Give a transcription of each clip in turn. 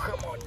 come on.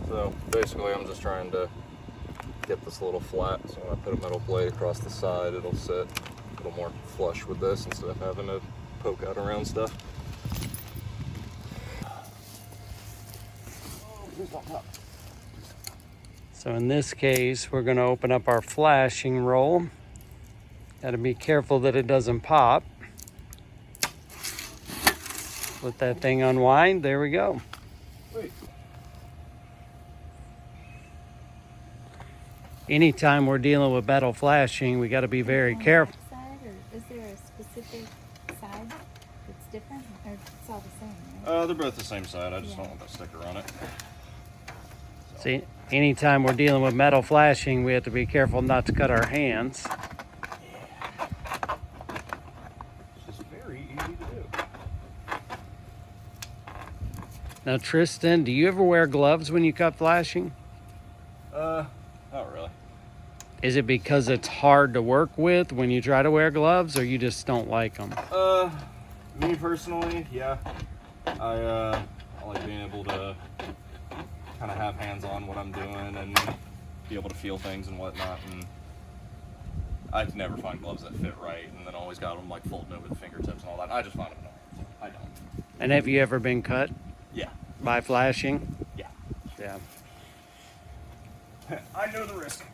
So basically I'm just trying to get this a little flat, so when I put a metal plate across the side it'll sit a little more flush with this instead of having to poke out around stuff. So in this case, we're going to open up our flashing roll. Got to be careful that it doesn't pop. Let that thing unwind. There we go. Wait. Anytime we're dealing with metal flashing, we got to be very careful. Side, or is there a specific side that's different, or it's all the same, right? They're both the same side. I just don't want that sticker on it. See, anytime we're dealing with metal flashing, we have to be careful not to cut our hands. It's very easy to do. Now, Tristan, do you ever wear gloves when you cut flashing? Not really. Is it because it's hard to work with when you try to wear gloves, or you just don't like them? Me personally, yeah. I like being able to kind of have hands on what I'm doing and be able to feel things and whatnot. And I can never find gloves that fit right, and then always got them like folding over the fingertips and all that. I just find them annoying. So I don't. And have you ever been cut Yeah. by flashing? Yeah. Yeah. I know the risk.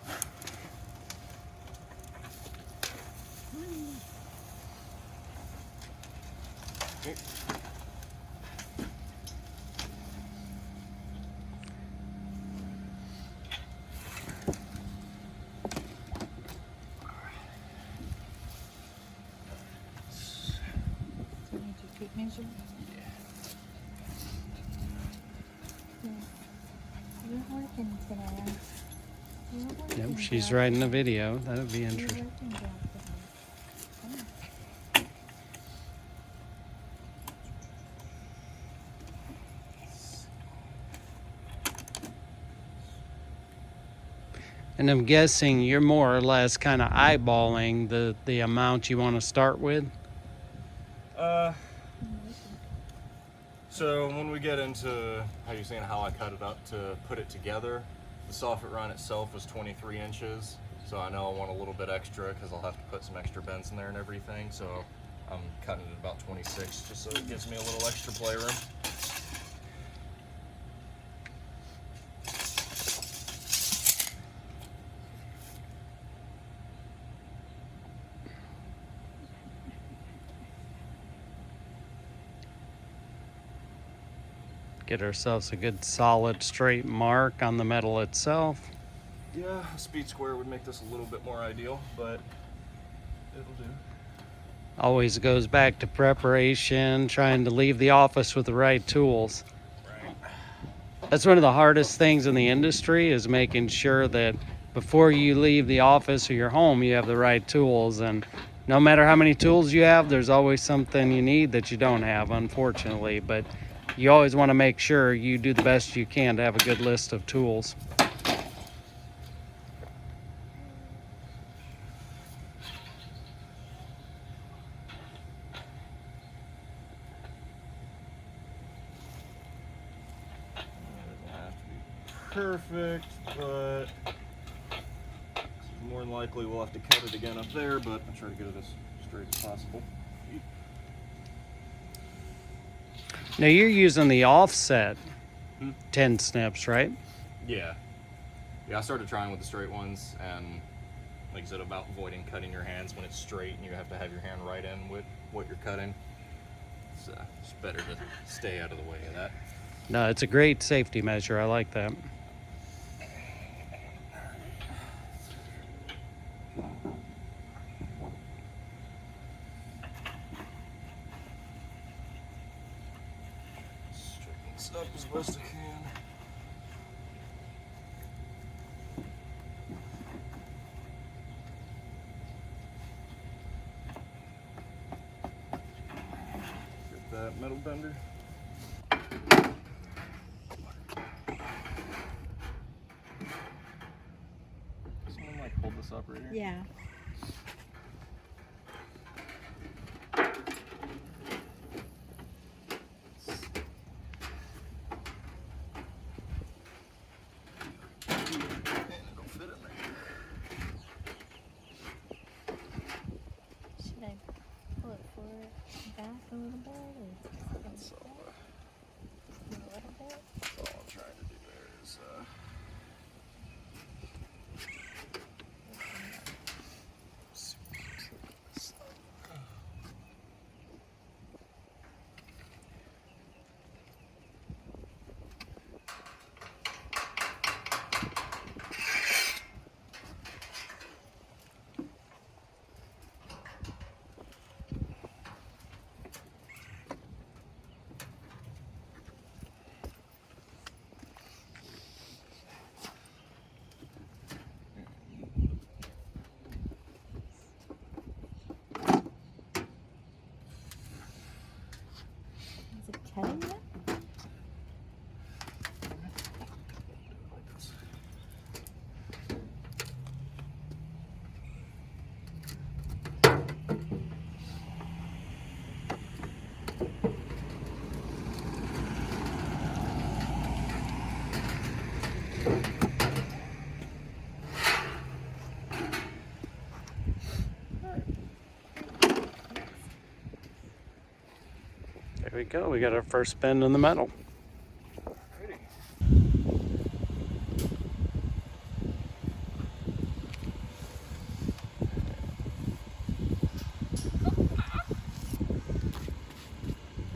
Okay. Do you need your tape measure? Yeah. You're working today. You're working, Yep, she's girl. writing a video. That would be You're interesting. working, girl, today. Come on. And I'm guessing you're more or less kind of eyeballing the amount you want to start with. So when we get into how I cut it up to put it together, the soffit run itself was 23 inches. So I know I want a little bit extra because I'll have to put some extra bends in there and everything. So I'm cutting it at about 26 just so it gives me a little extra playroom. Get ourselves a good solid straight mark on the metal itself. Yeah, a speed square would make this a little bit more ideal, but it'll do. Always goes back to preparation, trying to leave the office with the right tools. Right. That's one of the hardest things in the industry, is making sure that before you leave the office or your home, you have the right tools. And no matter how many tools you have, there's always something you need that you don't have, unfortunately. But you always want to make sure you do the best you can to have a good list of tools. perfect, but more than likely we'll have to cut it again up there, but I'll try to get it as straight as possible. Now you're using the offset 10 snips, right? Yeah. Yeah, I started trying with the straight ones, and like I said, about avoiding cutting your hands when it's straight and you have to have your hand right in with what you're cutting. It's better to stay out of the way of that. No, it's a great safety measure. I like that. Straighten this up as best I can. Get that metal bender. Someone like hold this up right here. Yeah. It'll fit in there. Should I pull it forward, back a little bit, or That's all, a little bit? that's all I'm trying to do there is Is it cutting yet? like this. There we go. We got our first bend in the metal.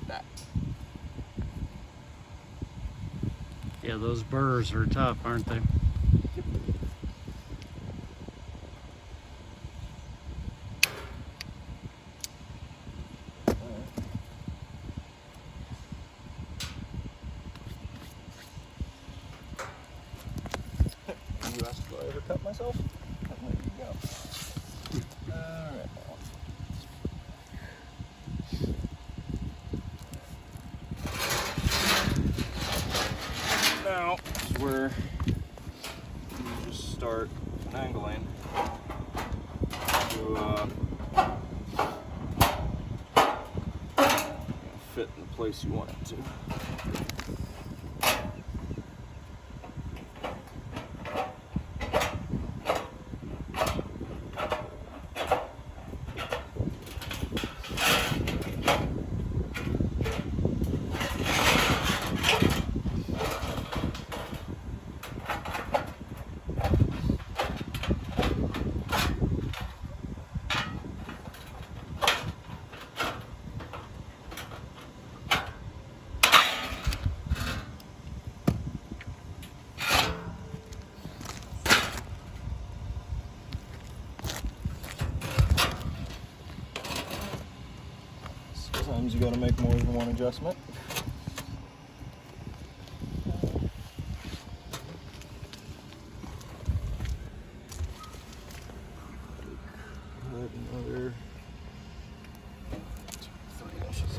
That. Yeah, those burrs are tough, aren't they? You asked if I ever cut myself? There you go. Alright. Now is where you just start angling to fit in the place you want it to. Sometimes you gotta make more than one adjustment. Put another 3 inches.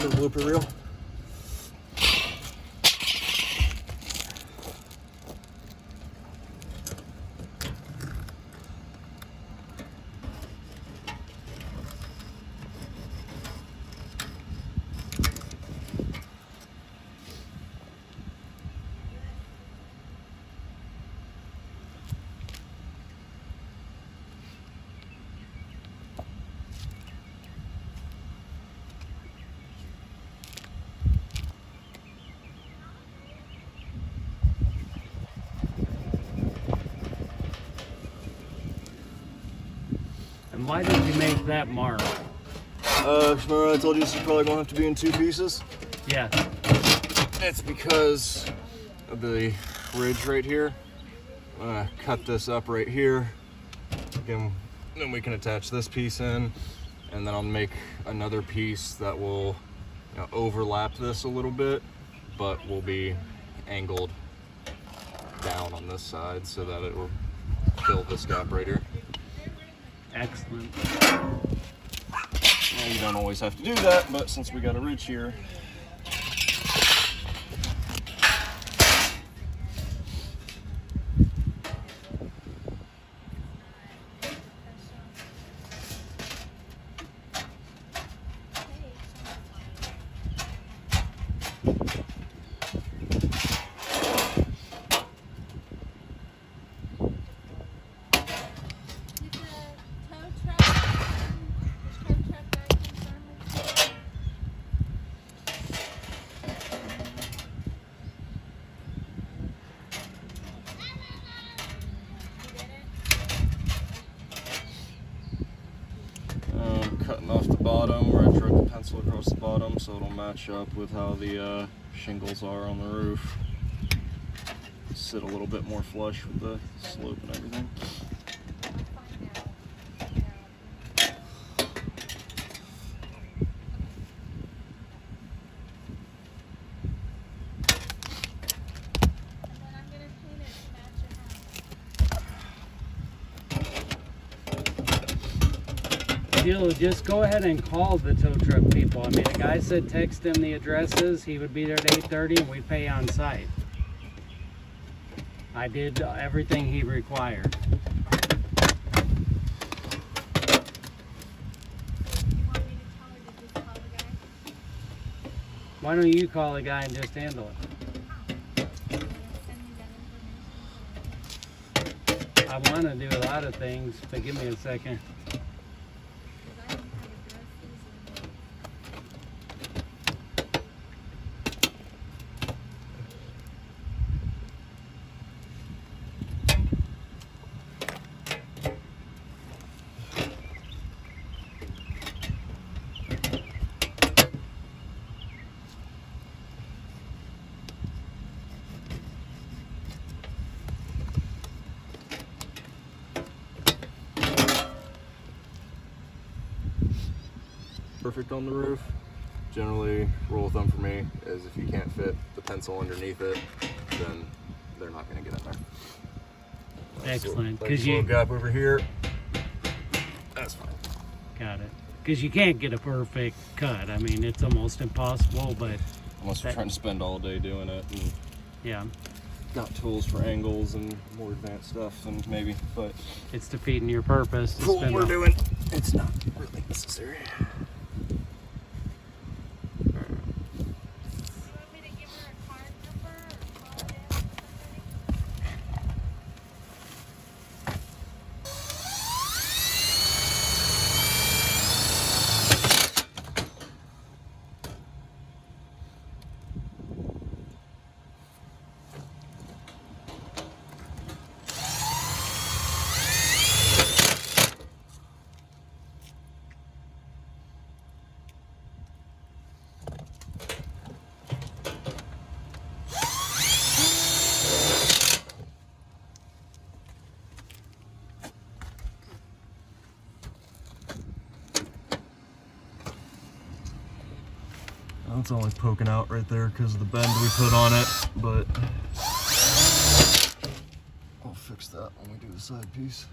for the blooper reel. And why did you make that mark? Remember I told you this is probably gonna have to be in 2 pieces? Yeah. It's because of the ridge right here. I'm gonna cut this up right here. Again, then we can attach this piece in, and then I'll make another piece that will, you know, overlap this a little bit, but will be angled down on this side so that it will fill this gap right here. Excellent. Well, you don't always have to do that, but since we got a ridge here, cutting off the bottom where I drug the pencil across the bottom so it'll match up with how the shingles are on the roof. Sit a little bit more flush with the slope and everything. Just go ahead and call the tow truck people. I mean, the guy said text him the addresses. He would be there at 8:30 and we'd pay on site. I did everything he required. Why don't you call the guy and just handle it? I want to do a lot of things, but give me a second. Perfect on the roof. Generally, rule of thumb for me is if you can't fit the pencil underneath it, then they're not going to get in there. Excellent. Because you gap over here, that's fine. Got it. Because you can't get a perfect cut. I mean, it's almost impossible, but Unless we're trying to spend all day doing it and yeah, got tools for angles and more advanced stuff, then maybe. But it's defeating your purpose. to for what spend we're all- doing, it's not really necessary. It's always poking out right there because of the bend we put on it, but I'll fix that when we do the side piece.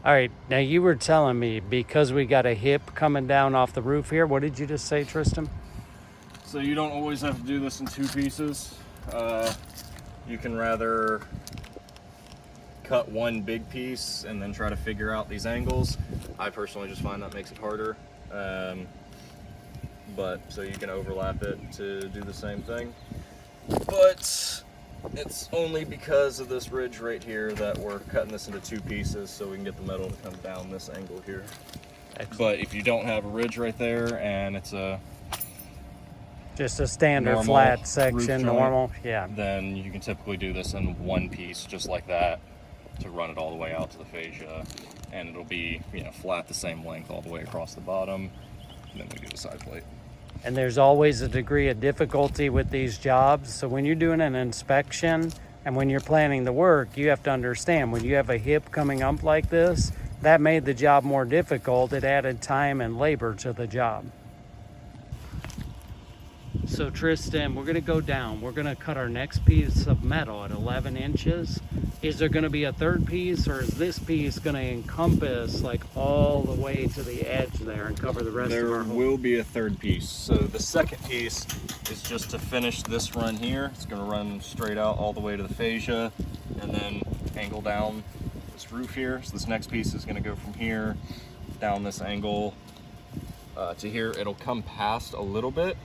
All right, now you were telling me because we got a hip coming down off the roof here. What did you just say, Tristan? So you don't always have to do this in 2 pieces. You can rather cut one big piece and then try to figure out these angles. I personally just find that makes it harder. But so you can overlap it to do the same thing. But it's only because of this ridge right here that we're cutting this into 2 pieces so we can get the metal to come down this angle here. Excellent. But if you don't have a ridge right there and it's a Just a standard normal flat roof section, joint, normal, yeah. then you can typically do this in 1 piece just like that to run it all the way out to the fascia, and it'll be, you know, flat the same length all the way across the bottom, and then we do the side plate. And there's always a degree of difficulty with these jobs. So when you're doing an inspection and when you're planning the work, you have to understand when you have a hip coming up like this, that made the job more difficult. It added time and labor to the job. So Tristan, we're gonna go down. We're gonna cut our next piece of metal at 11 inches. Is there gonna be a third piece, or is this piece gonna encompass like all the way to the edge there and cover the rest of our There hole? will be a third piece. So the second piece is just to finish this run here. It's gonna run straight out all the way to the fascia and then angle down this roof here. So this next piece is gonna go from here down this angle to here. It'll come past a little bit.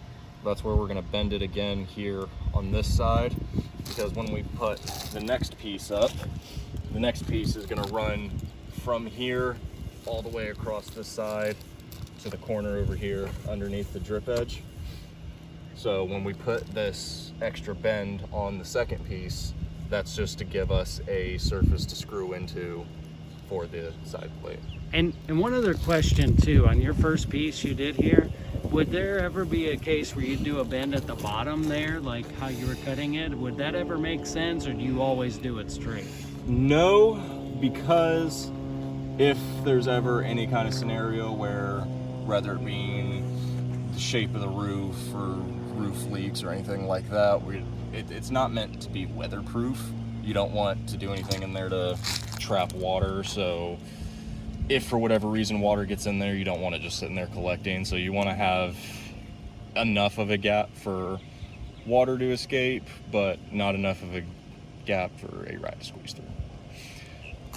That's where we're gonna bend it again here on this side, because when we put the next piece up, the next piece is gonna run from here all the way across this side to the corner over here underneath the drip edge. So when we put this extra bend on the second piece, that's just to give us a surface to screw into for the side plate. And one other question too, on your first piece you did here, would there ever be a case where you do a bend at the bottom there, like how you were cutting it? Would that ever make sense, or do you always do it straight? No, because if there's ever any kind of scenario where, whether it being the shape of the roof or roof leaks or anything like that, it's not meant to be weatherproof. You don't want to do anything in there to trap water, so if for whatever reason water gets in there, you don't want it just sitting there collecting. So you want to have enough of a gap for water to escape, but not enough of a gap for a rat to squeeze through.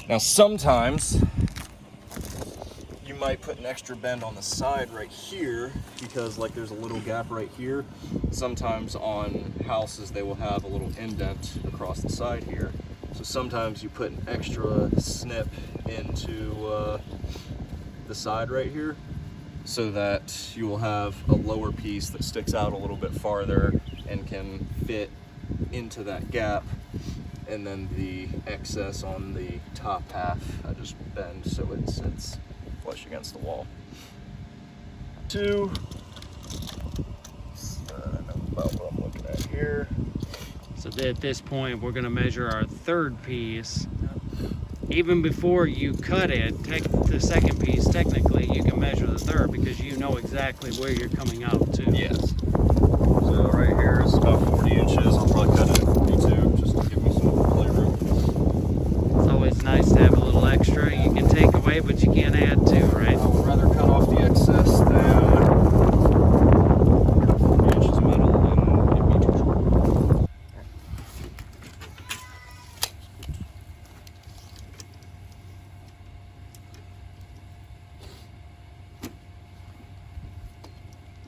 Now sometimes you might put an extra bend on the side right here because like there's a little gap right here. Sometimes on houses they will have a little indent across the side here. So sometimes you put an extra snip into the side right here so that you will have a lower piece that sticks out a little bit farther and can fit into that gap, and then the excess on the top half I just bend so it sits flush against the wall. I know about what I'm looking at here. So at this point, we're gonna measure our third piece. Even before you cut it, the second piece, technically, you can measure the third because you know exactly where you're coming out to. Yes. So right here is about 40 inches. I'll probably cut it at 42 just to give me some playroom. It's always nice to have a little extra. You can take away, but you can't add to, right? I would rather cut off the excess than 40 inches of metal and it'd be too short.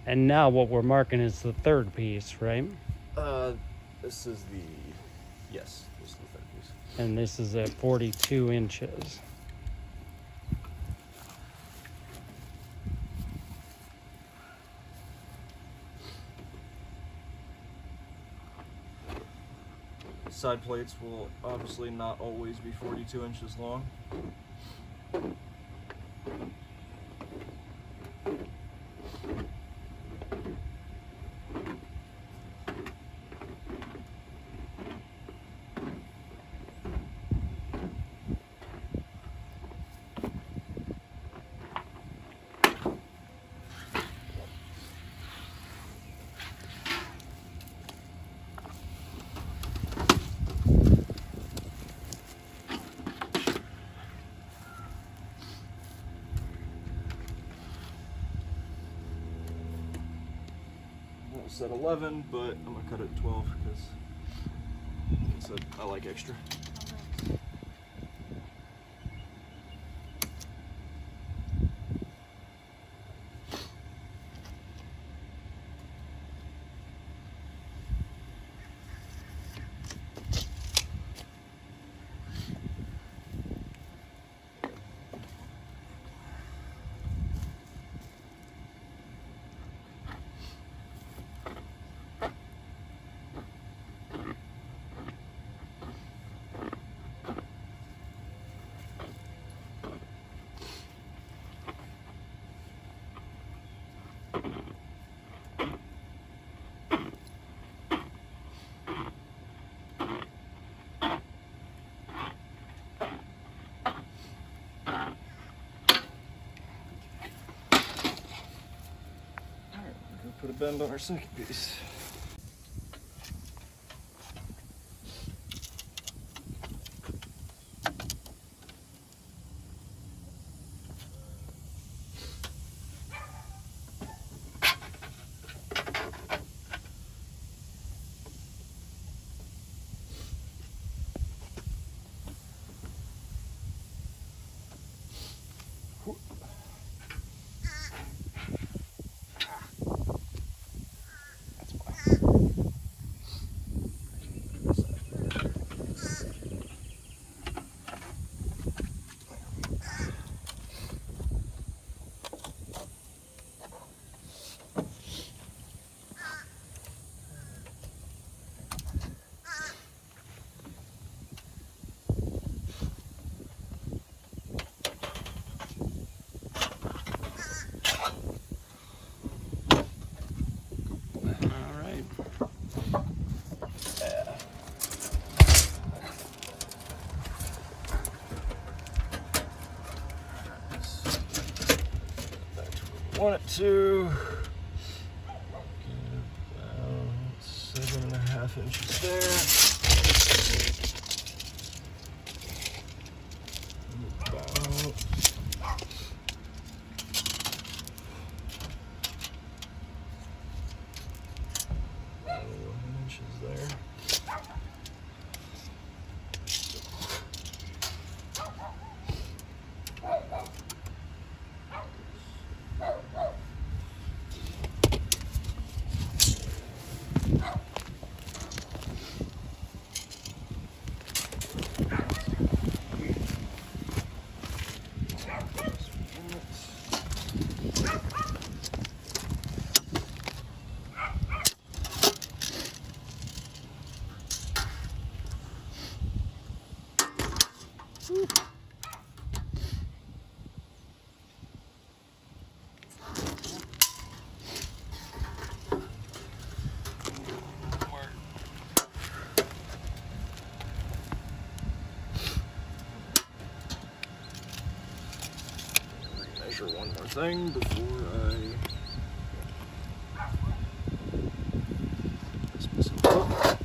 And now what we're marking is the third piece, right? This is the, yes, this is the third piece. And this is at 42 inches. Side plates will obviously not always be 42 inches long. said 11, but I'm gonna cut it 12 because I like extra. Put a bend on our second piece. Want it to get about 7.5 inches there. About 11 inches there. Measure one more thing before I this up.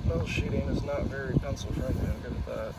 Metal sheeting is not very pencil friendly, I'm good at that.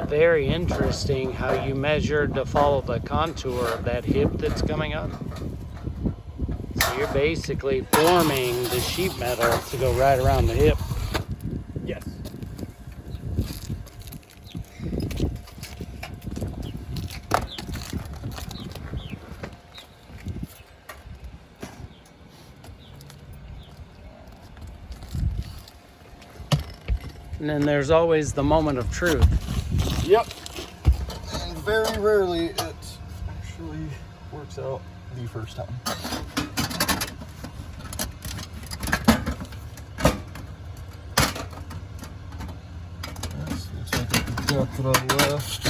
very interesting how you measured to follow the contour of that hip that's coming up. So you're basically forming the sheet metal to go right around the hip. Yes. And then there's always the moment of truth. Yep. And very rarely it actually works out the first time. Yes, looks like I've got that on left.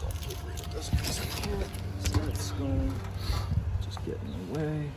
Don't get rid of this piece of here. So that's going to just get in the way.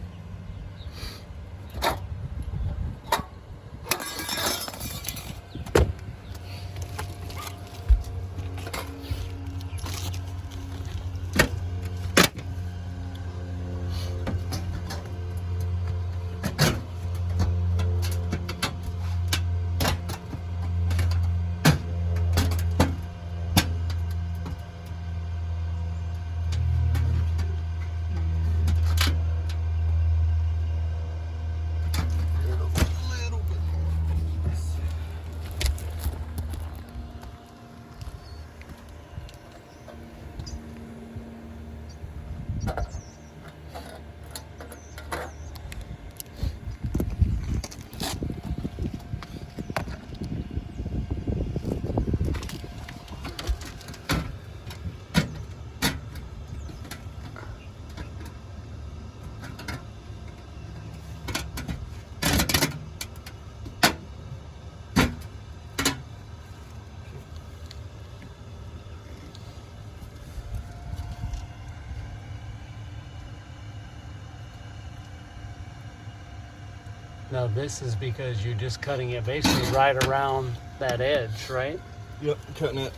Now this is because you're just cutting it basically right around that edge, right? Yep, cutting it.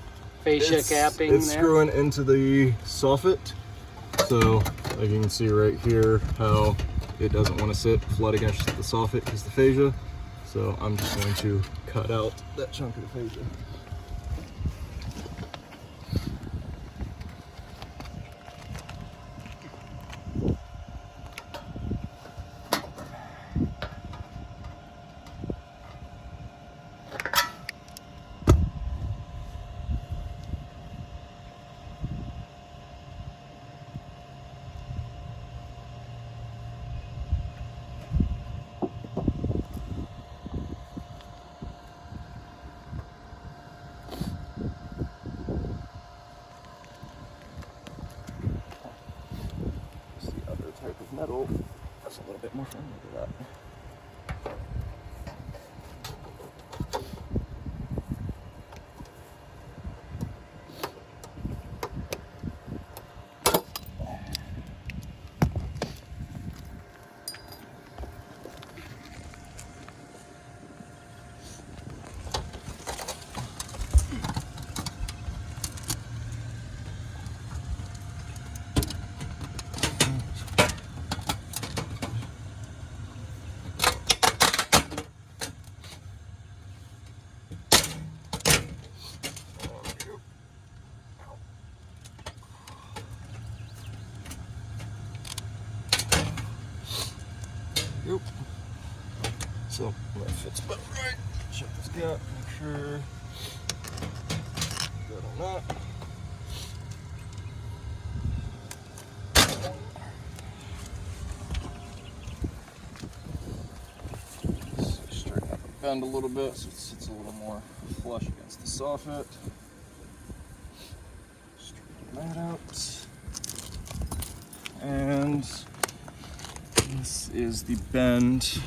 Fascia capping It's there. screwing into the soffit. So, like you can see right here how it doesn't want to sit flat against the soffit because the fascia. So I'm just going to cut out that chunk of the fascia. Type of metal that's a little bit more friendly to that. Yep. So that fits about right. Check this gap, make sure good on that. Straighten up the bend a little bit so it sits a little more flush against the soffit. Straighten that out. And this is the bend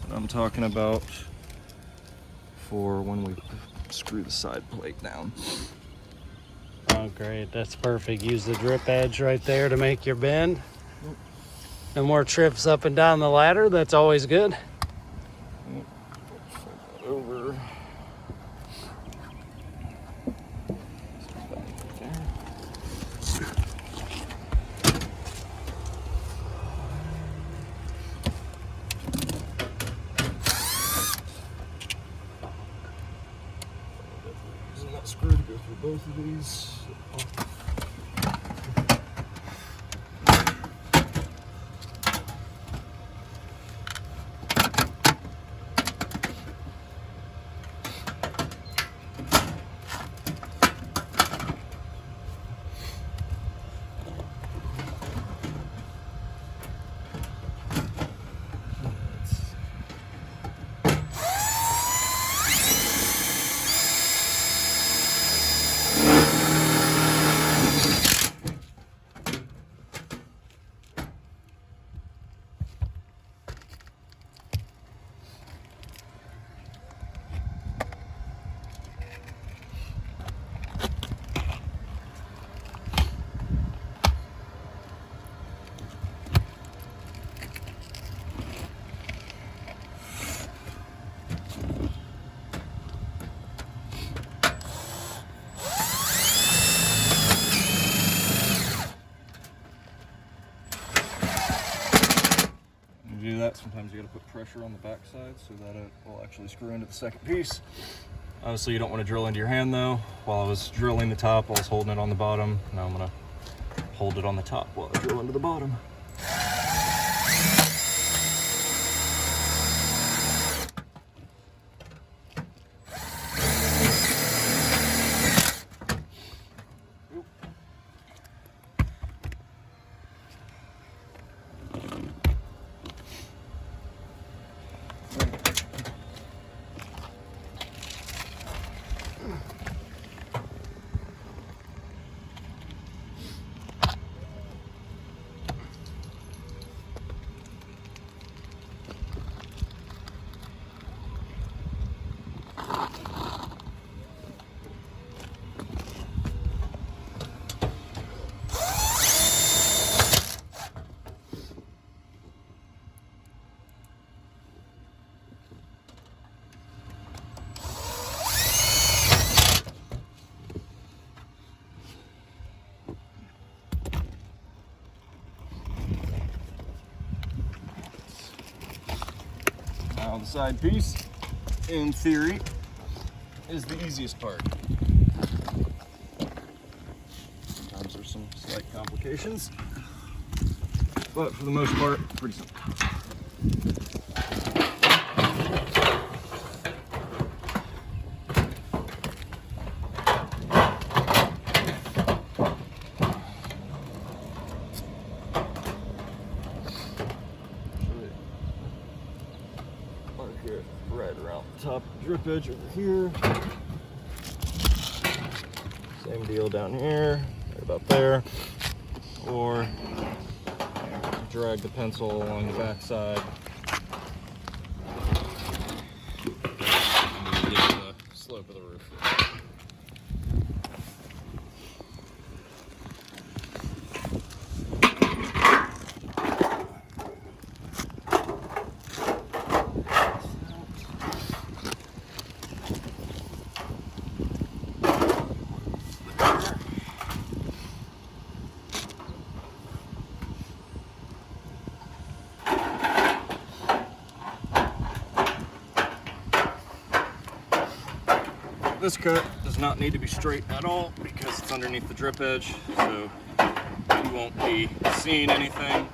that I'm talking about for when we screw the side plate down. Oh, great. That's perfect. Use the drip edge right there to make your bend. Yep. No more trips up and down the ladder. That's always good. Yep. Fold that over. both of these off. Do that, sometimes you got to put pressure on the back side so that it will actually screw into the second piece. Obviously you don't want to drill into your hand though. While I was drilling the top, I was holding it on the bottom. Now I'm going to hold it on the top while I drill into the bottom. Now the side piece, in theory, is the easiest part. Sometimes there's some slight complications, but for the most part, pretty simple. Here, right around the top drip edge over here. Same deal down here, right about there. Or drag the pencil along the back side. And you get the slope of the roof. This cut does not need to be straight at all because it's underneath the drip edge, so you won't be seeing anything.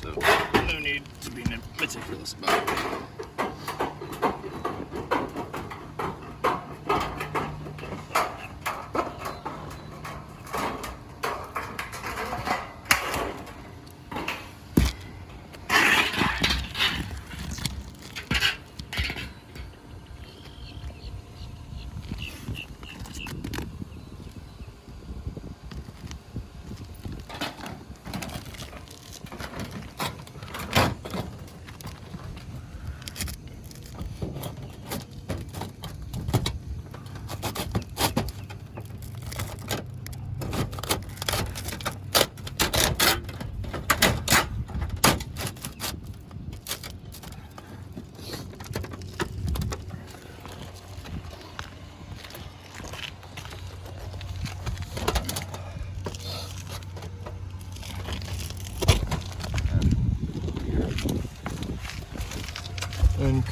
So no need to be meticulous about it.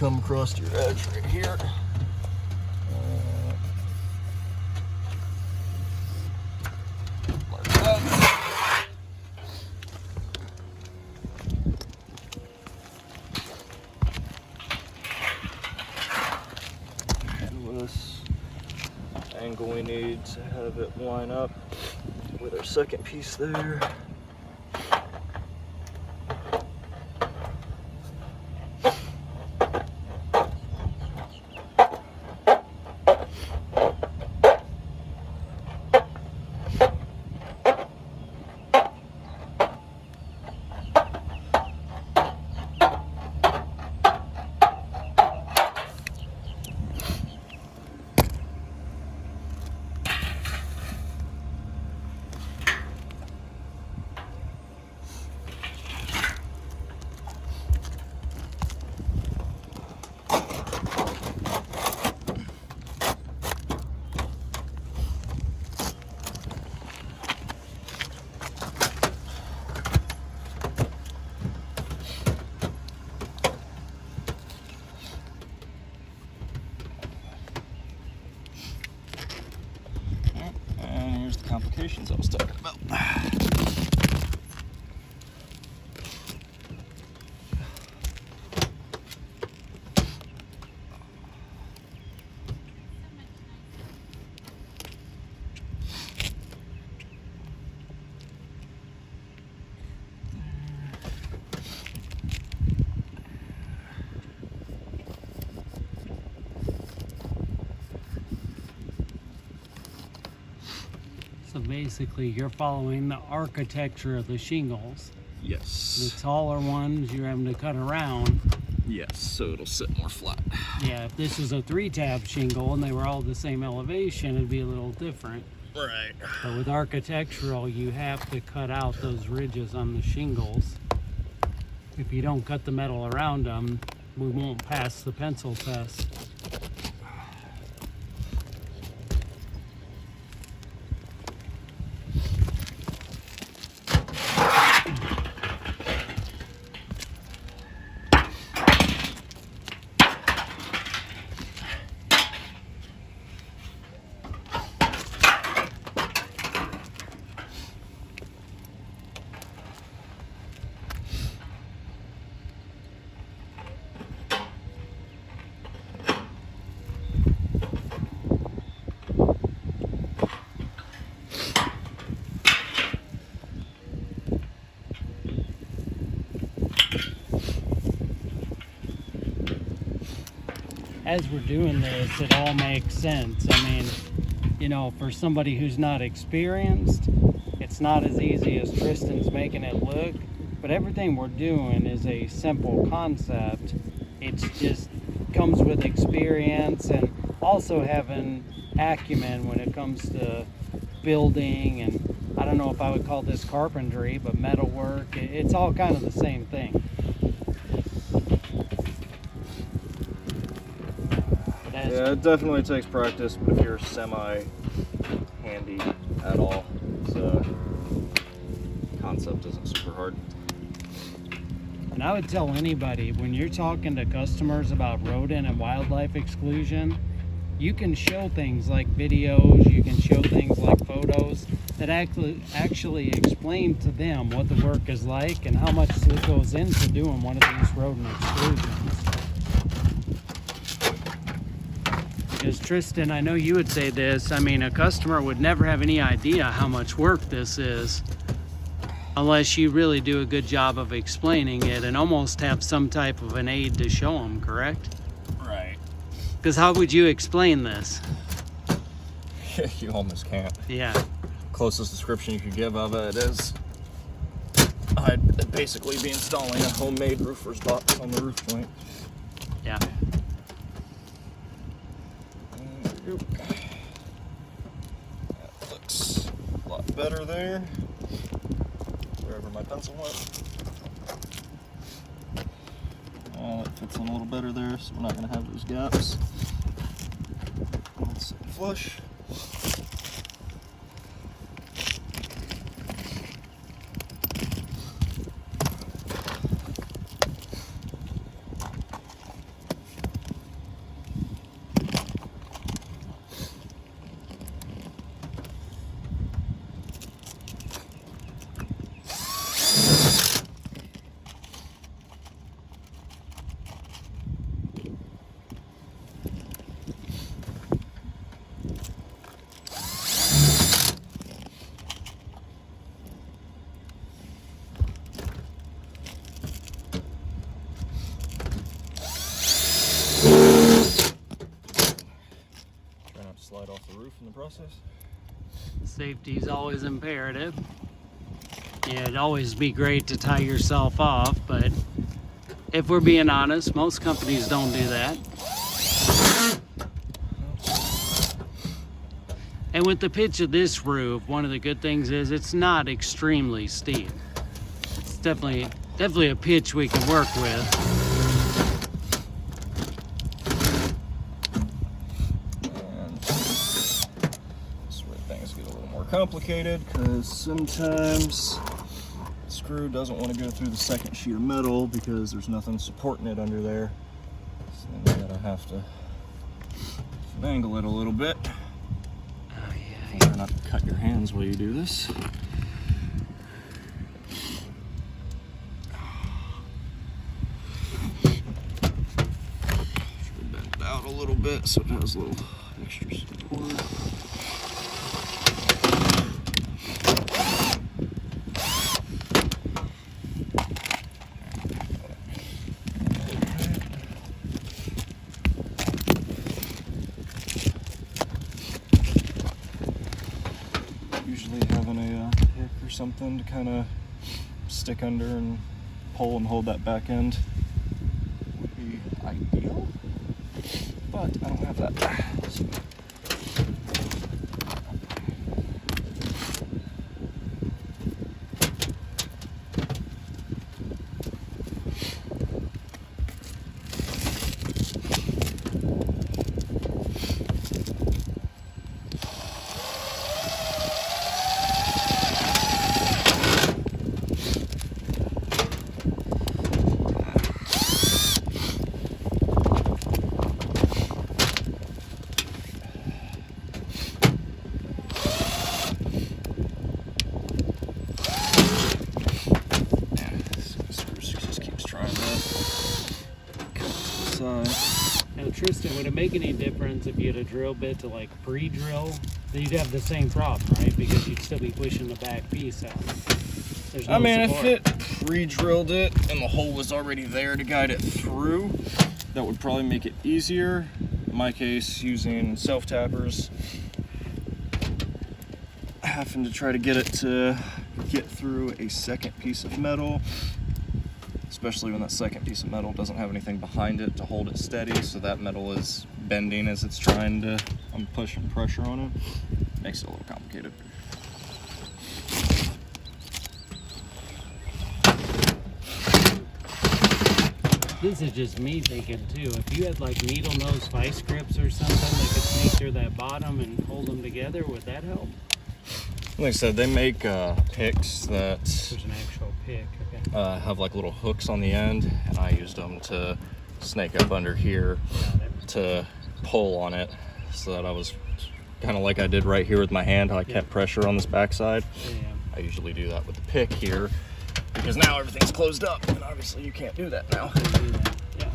come across your edge right here. Like that. And this angle we need to have it line up with our second piece there. And here's the complications I was talking about. So basically, you're following the architecture of the shingles. The Yes. taller ones you're having to cut around. Yes, so it'll sit more flat. Yeah, if this was a 3-tab shingle and they were all the same elevation, it'd be a little different. Right. But with architectural, you have to cut out those ridges on the shingles. If you don't cut the metal around them, we won't pass the pencil test. As we're doing this, it all makes sense. I mean, you know, for somebody who's not experienced, it's not as easy as Tristan's making it look, but everything we're doing is a simple concept. It's just comes with experience and also having acumen when it comes to building, and I don't know if I would call this carpentry, but metalwork. It's all kind of the same thing. Yeah, it definitely takes practice, but if you're semi-handy at all, the concept isn't super hard. And I would tell anybody, when you're talking to customers about rodent and wildlife exclusion, you can show things like videos, you can show things like photos that actually explain to them what the work is like and how much goes into doing one of these rodent exclusions. Because Tristan, I know you would say this, I mean, a customer would never have any idea how much work this is unless you really do a good job of explaining it and almost have some type of an aid to show them, correct? Right. Because how would you explain this? You almost can't. Yeah. Closest description you could give of it is I'd basically be installing a homemade roofer's box on the roof joint. Yeah. There we go. That looks a lot better there. Wherever my pencil went. It fits in a little better there, so we're not going to have those gaps. Let's sit flush. the roof in the process. Safety is always imperative. Yeah, it'd always be great to tie yourself off, but if we're being honest, most companies don't do that. And with the pitch of this roof, one of the good things is it's not extremely steep. It's definitely a pitch we can work with. And this is where things get a little more complicated, because sometimes the screw doesn't want to go through the second sheet of metal because there's nothing supporting it under there. So then you're gonna have to angle it a little bit. Try not to cut your hands while you do this. Bend it out a little bit so it has a little extra support. Usually having a pick or something to kind of stick under and pull and hold that back end would be ideal, but I don't have that. So. Now, Tristan, would it make any difference if you had a drill bit to like pre-drill? Then you'd have the same problem, right? Because you'd still be pushing the back piece out. There's no support. If it pre-drilled it and the hole was already there to guide it through, that would probably make it easier. In my case, using self-tappers, having to try to get it to get through a second piece of metal, especially when that second piece of metal doesn't have anything behind it to hold it steady, so that metal is bending as it's trying to, I'm pushing pressure on it. Makes it a little complicated. This is just me thinking too. If you had like needle nose vice grips or something that could sneak through that bottom and hold them together, would that help? Like I said, they make picks that There's an actual pick, okay. have like little hooks on the end, and I used them to snake up under here to pull on it, so that I was kind of like I did right here with my hand, how I kept pressure on this backside. Yeah. I usually do that with the pick here, because now everything's closed up, and obviously you can't do that now. Yeah.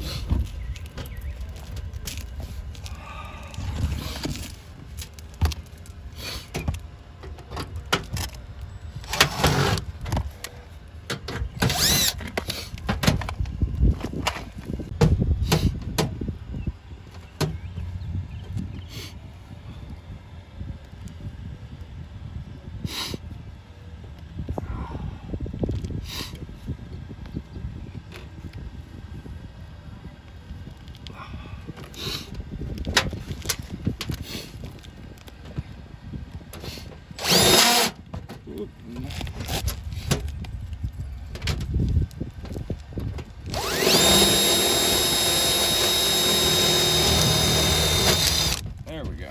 There we go.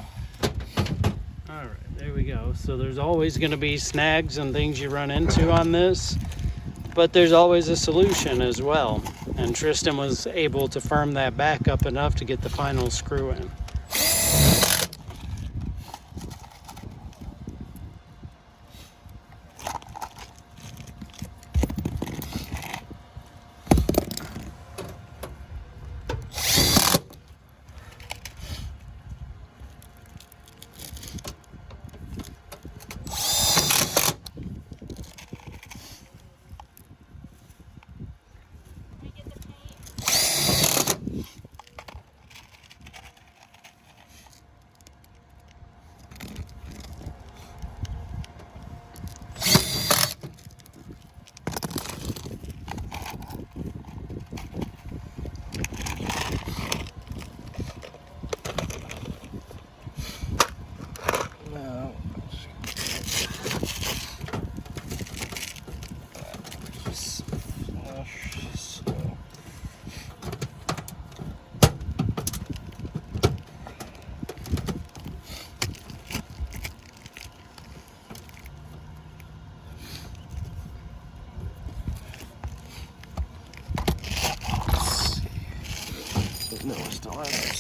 All right, there we go. So there's always going to be snags and things you run into on this, but there's always a solution as well. And Tristan was able to firm that back up enough to get the final screw in.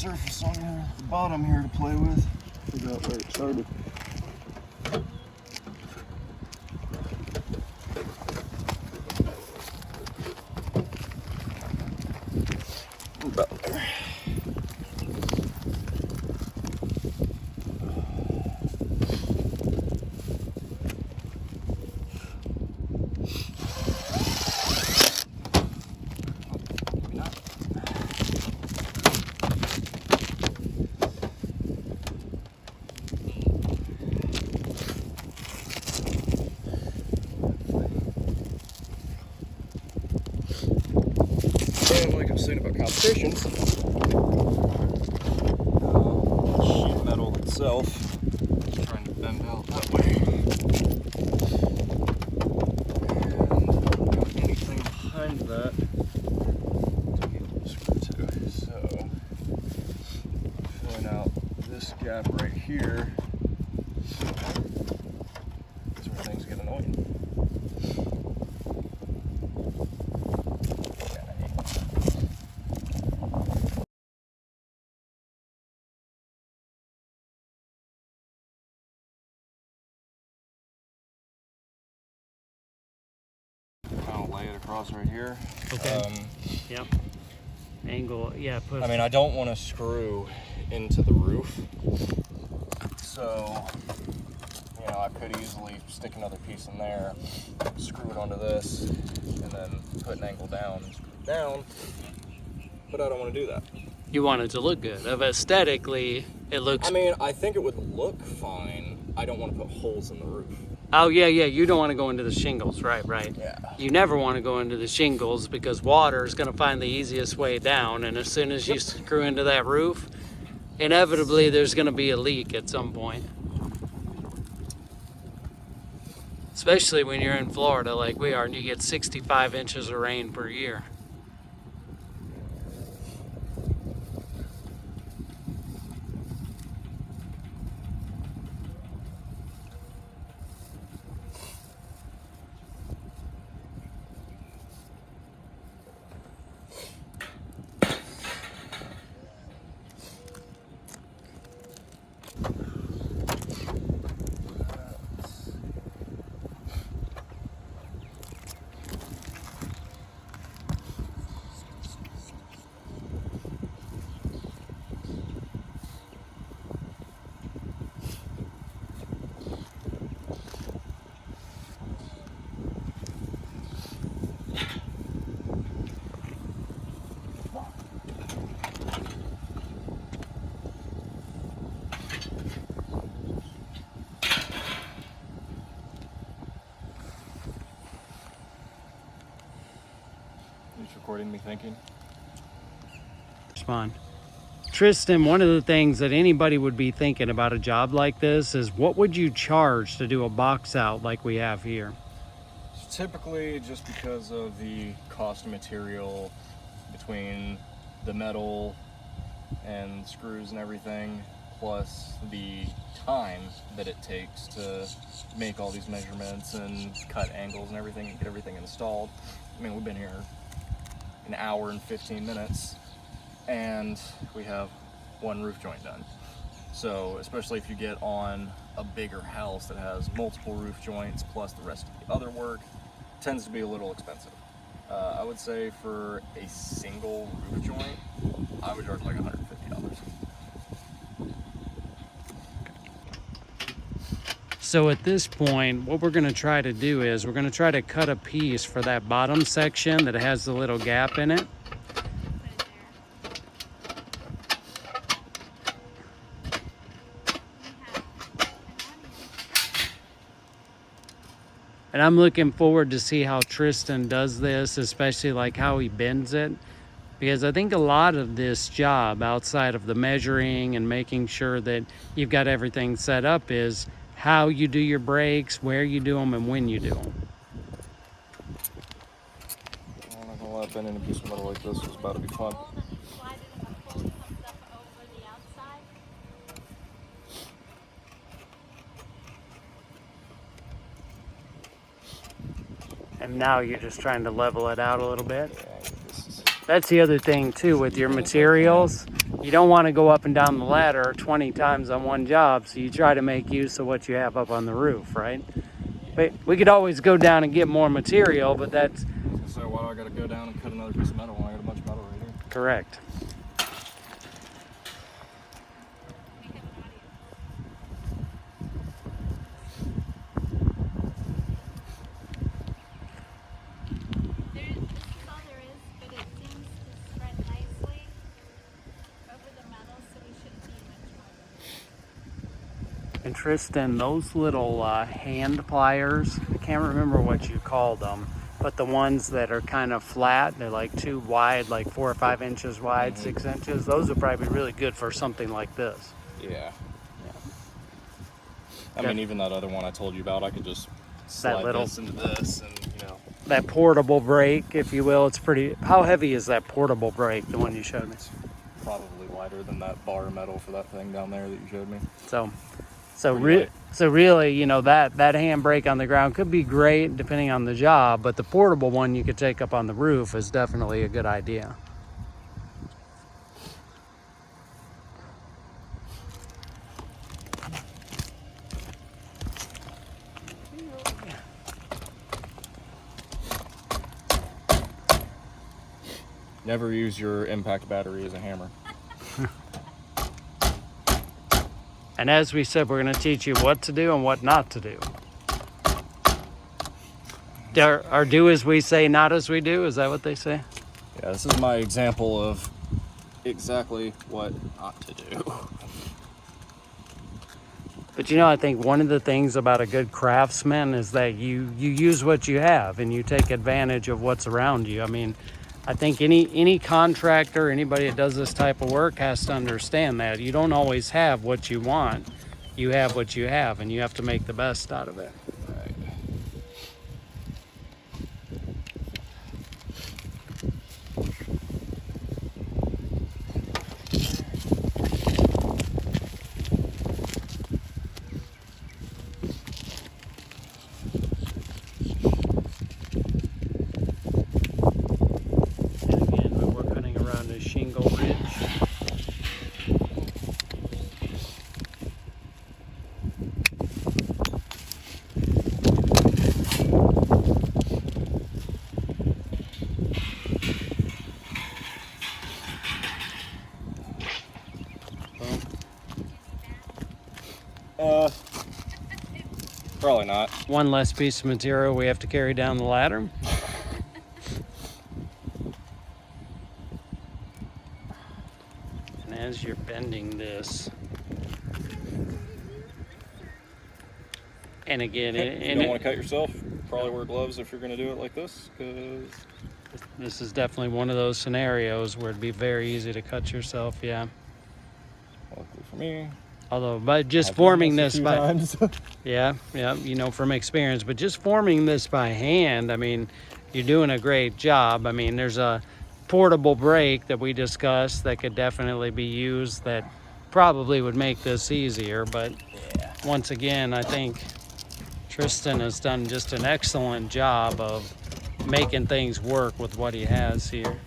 surface on the bottom here to play with. Figure out where it started. About there. And like I was saying about competition, sheet metal itself, trying to bend out that way. And anything behind that to be able to screw to. So, filling out this gap right here is where things get annoying. Kind of lay it across right here. Okay. Yep. Angle, yeah. I mean, I don't want to screw into the roof, so you know, I could easily stick another piece in there, screw it onto this, and then put an angle down and screw it down. But I don't want to do that. You want it to look good. Aesthetically, it looks. I mean, I think it would look fine. I don't want to put holes in the roof. Oh yeah, yeah. You don't want to go into the shingles, right? Yeah. You never want to go into the shingles because water is going to find the easiest way down, and as soon as you screw into that roof, inevitably there's going to be a leak at some point. Especially when you're in Florida like we are, and you get 65 inches of rain per year. It's recording me thinking. Respond. Tristan, one of the things that anybody would be thinking about a job like this is what would you charge to do a box out like we have here? Typically, just because of the cost of material between the metal and screws and everything, plus the time that it takes to make all these measurements and cut angles and everything and get everything installed. I mean, we've been here an hour and 15 minutes and we have one roof joint done. So especially if you get on a bigger house that has multiple roof joints plus the rest of the other work, it tends to be a little expensive. I would say for a single roof joint, I would charge like $150. So at this point, what we're going to try to do is we're going to try to cut a piece for that bottom section that has the little gap in it. And I'm looking forward to see how Tristan does this, especially like how he bends it. Because I think a lot of this job outside of the measuring and making sure that you've got everything set up is how you do your breaks, where you do them, and when you do them. I'm not gonna lie, bending a piece of metal like this is about to be fun. And now you're just trying to level it out a little bit. Yeah, this is... That's the other thing too with your materials you don't want to go up and down the ladder 20 times on one job, so you try to make use of what you have up on the roof, right? But we could always go down and get more material, but that's So why do I gotta go down and cut another piece of metal when I got a bunch of metal right here? correct. This is all there is, but it seems to spread nicely over the metal, so we shouldn't need much more. And Tristan, those little hand pliers, I can't remember what you called them, but the ones that are kind of flat, they're like too wide, like 4 or 5 inches wide, 6 inches, those would probably be really good for something like this. Yeah. I mean, even that other one I told you about, I could just slide little- this into this and, you know. That portable brake, if you will, it's pretty, how heavy is that portable brake, the one you showed me? Probably lighter than that bar of metal for that thing down there that you showed me. So Pretty light. really, you know, that handbrake on the ground could be great depending on the job, but the portable one you could take up on the roof is definitely a good idea. Never use your impact battery as a hammer. And as we said, we're going to teach you what to do and what not to do. Or do as we say, not as we do. Is that what they say? Yeah, this is my example of exactly what not to do. But you know, I think one of the things about a good craftsman is that you use what you have and you take advantage of what's around you. I mean, I think any contractor, anybody that does this type of work has to understand that. You don't always have what you want. You have what you have, and you have to make the best out of it. Right. And again, we're cutting around a shingle ridge. Probably not. One less piece of material we have to carry down the ladder. And as you're bending this, and again, If you don't want to cut yourself, probably wear gloves if you're going to do it like this, because this is definitely one of those scenarios where it'd be very easy to cut yourself. Yeah. luckily for me, Although, but just I've forming done this a few by times. yeah, you know, from experience, but just forming this by hand, I mean, you're doing a great job. I mean, there's a portable brake that we discussed that could definitely be used that probably would make this easier. But once again, I think Tristan has done just an excellent job of making things work with what he has here.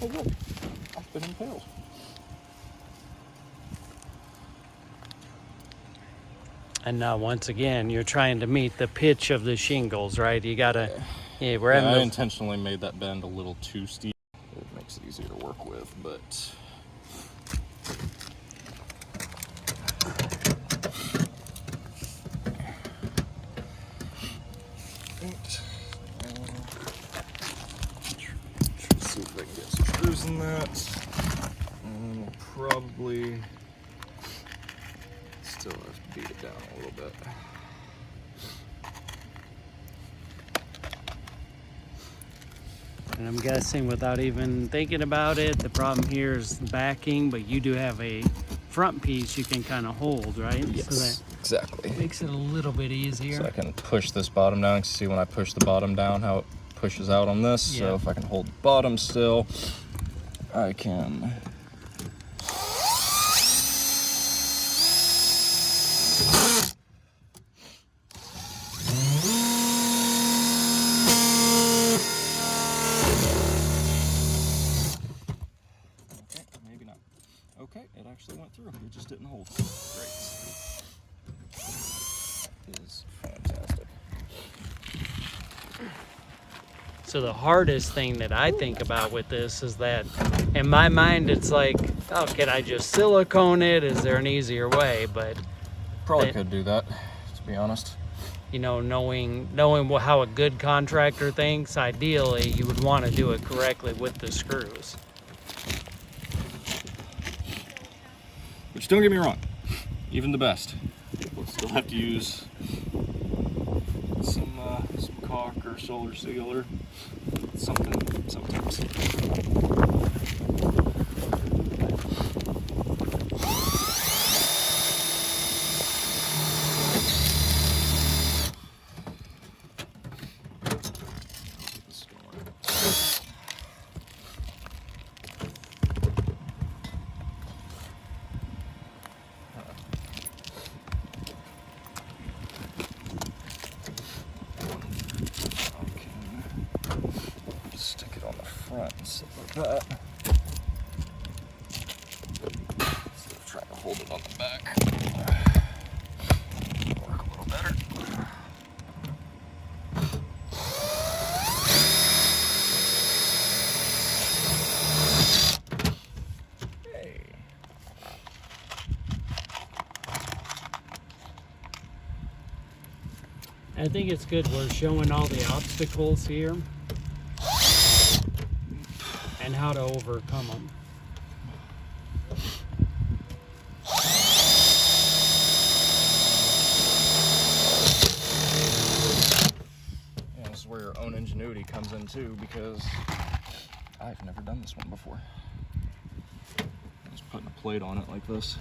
Oh look, I've been impaled. And now, once again, you're trying to meet the pitch of the shingles, right? You gotta, yeah, we're Yeah, having I the, intentionally made that bend a little too steep. It makes it easier to work with, but let's see if I can get some screws in that. And we'll probably still have to beat it down a little bit. and I'm guessing without even thinking about it, the problem here is the backing, but you do have a front piece you can kind of hold, right? So that exactly. makes it a little bit easier. So I can push this bottom down. You see when I push the bottom down how it pushes out on this. Yeah. So if I can hold the bottom still, I can. Okay, maybe not. Okay, it actually went through. It just didn't hold. Great. That is fantastic. So the hardest thing that I think about with this is that in my mind it's like, oh, can I just silicone it? Is there an easier way? But Probably could do that, to be honest. you know, knowing how a good contractor thinks, ideally you would want to do it correctly with the screws. Which, don't get me wrong, even the best will still have to use some caulk or solar sealer, something sometimes. Stick it on the front and stuff like that. Instead of trying to hold it on the back. Work a little better. Hey. I think it's good we're showing all the obstacles here and how to overcome them. Yeah, this is where your own ingenuity comes in too, because I've never done this one before. Just putting a plate on it like this.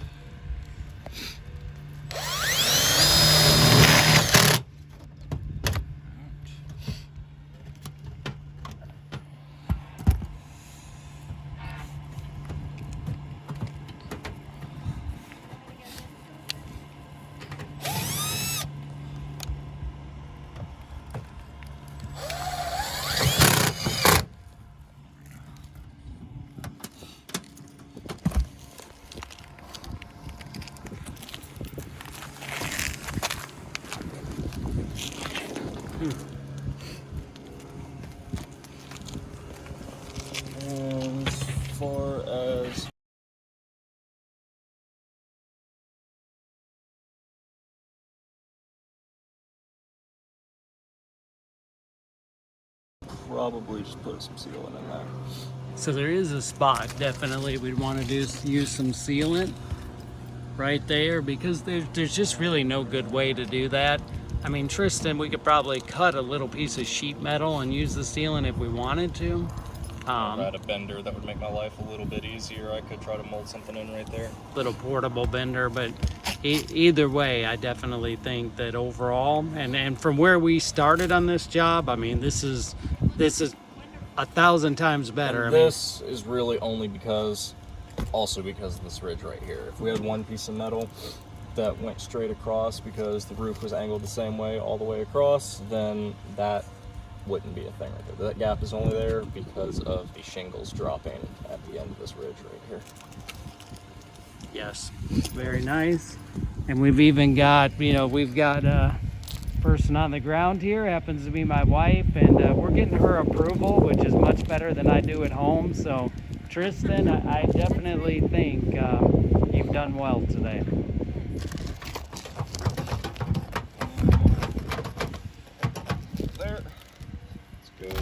And as far as probably just put some sealant in there. So there is a spot definitely we'd want to use some sealant right there, because there's just really no good way to do that. I mean, Tristan, we could probably cut a little piece of sheet metal and use the sealant if we wanted to. If I had a bender that would make my life a little bit easier, I could try to mold something in right there. Little portable bender, but either way, I definitely think that overall, and from where we started on this job, I mean, this is 1,000 times better. And this is really only because of this ridge right here. If we had one piece of metal that went straight across because the roof was angled the same way all the way across, then that wouldn't be a thing right there. That gap is only there because of the shingles dropping at the end of this ridge right here. Yes, very nice. And we've even got, we've got a person on the ground here, happens to be my wife, and we're getting her approval, which is much better than I do at home. So Tristan, I definitely think you've done well today. There. It's good.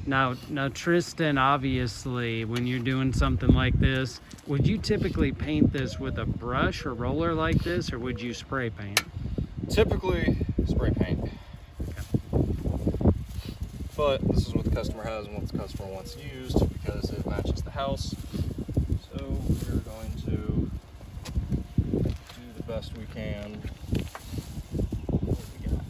Now Tristan, obviously, when you're doing something like this, would you typically paint this with a brush or roller like this, or would you spray paint? Typically, spray paint. But this is what the customer has and what the customer wants used because it matches the house. So we're going to do the best we can. What do we got?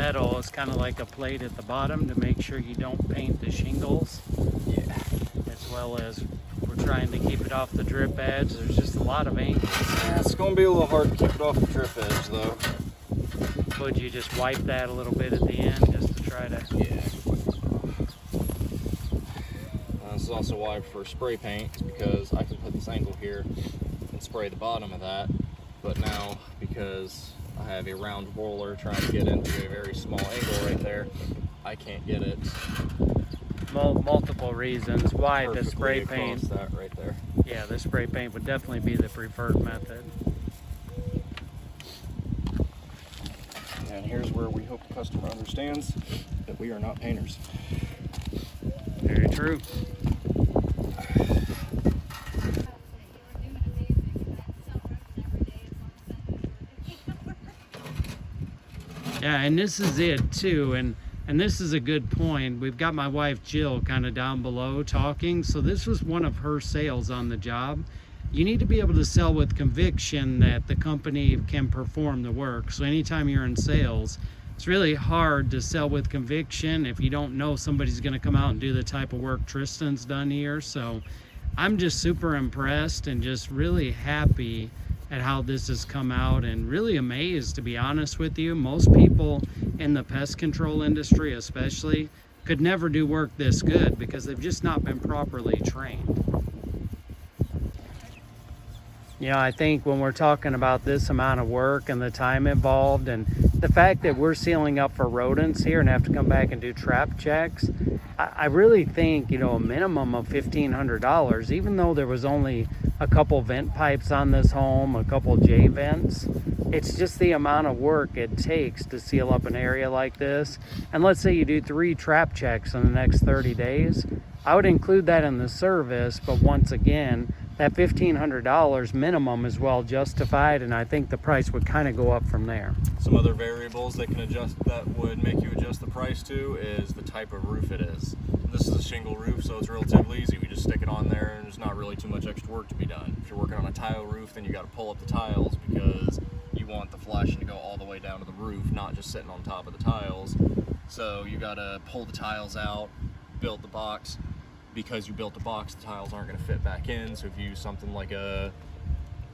metal is kind of like a plate at the bottom to make sure you don't paint the shingles, Yeah. as well as we're trying to keep it off the drip edge. There's just a lot of angles. Yeah, it's gonna be a little hard to keep it off the drip edge though. Would you just wipe that a little bit at the end just to try to? Yeah. This is also why I prefer spray paint, because I can put this angle here and spray the bottom of that. But now, because I have a round roller trying to get into a very small angle right there, I can't get it Multiple reasons why the perfectly spray across paint. that right there. Yeah, the spray paint would definitely be the preferred method. And here's where we hope the customer understands that we are not painters. Very true. Yeah, and this is it too, and this is a good point. We've got my wife Jill kind of down below talking, so this was one of her sales on the job. You need to be able to sell with conviction that the company can perform the work. So anytime you're in sales, it's really hard to sell with conviction if you don't know somebody's going to come out and do the type of work Tristan's done here. So I'm just super impressed and just really happy at how this has come out, and really amazed, to be honest with you. Most people in the pest control industry especially could never do work this good because they've just not been properly trained. You know, I think when we're talking about this amount of work and the time involved and the fact that we're sealing up for rodents here and have to come back and do trap checks, I really think, you know, a minimum of $1,500, even though there was only a couple vent pipes on this home, a couple J vents. It's just the amount of work it takes to seal up an area like this. And let's say you do 3 trap checks in the next 30 days. I would include that in the service, but once again, that $1,500 minimum is well justified, and I think the price would kind of go up from there. Some other variables that can adjust, that would make you adjust the price to, is the type of roof it is. This is a shingle roof, so it's relatively easy. We just stick it on there and there's not really too much extra work to be done. If you're working on a tile roof, then you got to pull up the tiles because you want the flashing to go all the way down to the roof, not just sitting on top of the tiles. So you got to pull the tiles out, build the box. Because you built the box, the tiles aren't going to fit back in. So if you use something like a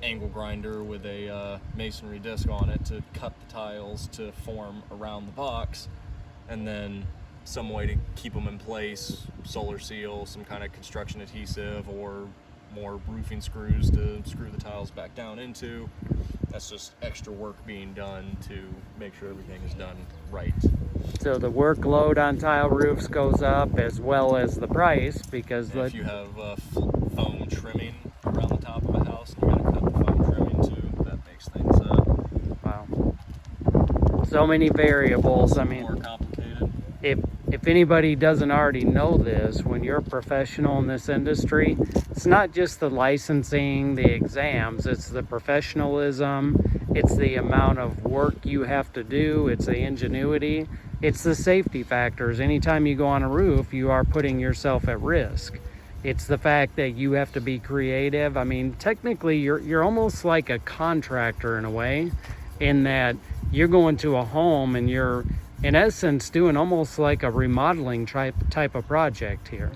angle grinder with a masonry disc on it to cut the tiles to form around the box, and then some way to keep them in place, solar seal, some kind of construction adhesive, or more roofing screws to screw the tiles back down into. That's just extra work being done to make sure everything is done right. So the workload on tile roofs goes up, as well as the price, because if you have foam trimming around the top of a house, you gotta cut the foam trimming too. That makes things wow, so many variables. I mean, more complicated. If anybody doesn't already know this, when you're a professional in this industry, it's not just the licensing, the exams, it's the professionalism, it's the amount of work you have to do, it's the ingenuity, it's the safety factors. Anytime you go on a roof, you are putting yourself at risk. It's the fact that you have to be creative. I mean, technically, you're almost like a contractor in a way, in that you're going to a home and you're, in essence, doing almost like a remodeling type of project here.